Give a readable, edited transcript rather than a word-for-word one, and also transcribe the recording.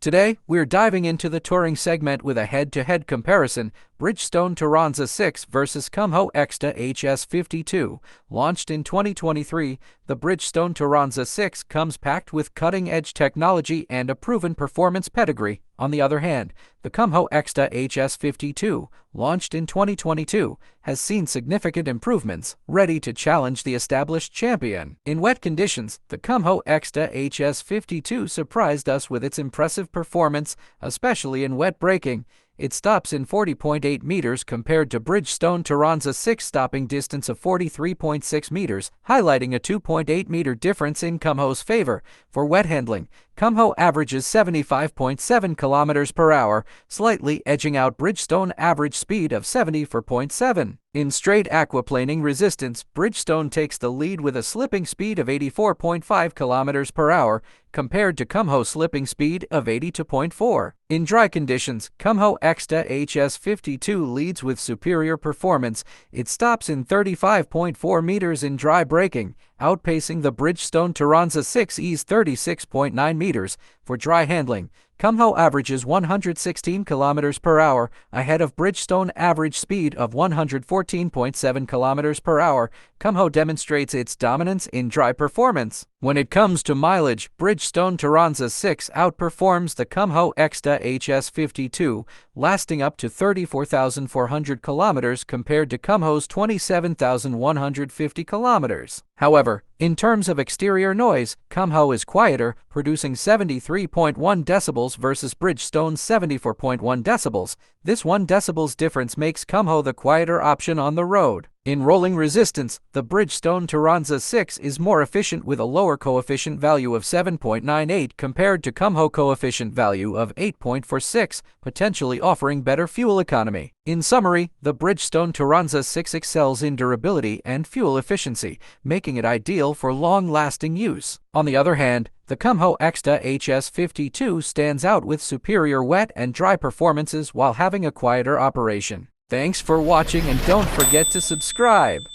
Today, we're diving into the touring segment with a head-to-head comparison, Bridgestone Turanza 6 versus Kumho Ecsta HS52. Launched in 2023, the Bridgestone Turanza 6 comes packed with cutting-edge technology and a proven performance pedigree. On the other hand, the Kumho Ecsta HS52, launched in 2022, has seen significant improvements, ready to challenge the established champion. In wet conditions, the Kumho Ecsta HS52 surprised us with its impressive performance, especially in wet braking. It stops in 40.8 meters compared to Bridgestone Turanza 6 stopping distance of 43.6 meters, highlighting a 2.8 meter difference in Kumho's favor. For wet handling, Kumho averages 75.7 kilometers per hour, slightly edging out Bridgestone average speed of 74.7. In straight aquaplaning resistance, Bridgestone takes the lead with a slipping speed of 84.5 kilometers per hour, compared to Kumho's slipping speed of 82.4. In dry conditions, Kumho Ecsta HS52 leads with superior performance. It stops in 35.4 meters in dry braking, outpacing the Bridgestone Turanza 6E's 36.9 meters. For dry handling, Kumho averages 116 kilometers per hour, ahead of Bridgestone average speed of 114.7 kilometers per hour. Kumho demonstrates its dominance in dry performance. When it comes to mileage, Bridgestone Turanza 6 outperforms the Kumho Ecsta HS52, lasting up to 34,400 kilometers compared to Kumho's 27,150 kilometers. However, in terms of exterior noise, Kumho is quieter, producing 73.1 decibels versus Bridgestone's 74.1 decibels. This 1 decibels difference makes Kumho the quieter option on the road. In rolling resistance, the Bridgestone Turanza 6 is more efficient with a lower coefficient value of 7.98 compared to Kumho coefficient value of 8.46, potentially offering better fuel economy. In summary, the Bridgestone Turanza 6 excels in durability and fuel efficiency, making it ideal for long-lasting use. On the other hand, the Kumho Ecsta HS52 stands out with superior wet and dry performances while having a quieter operation. Thanks for watching and don't forget to subscribe.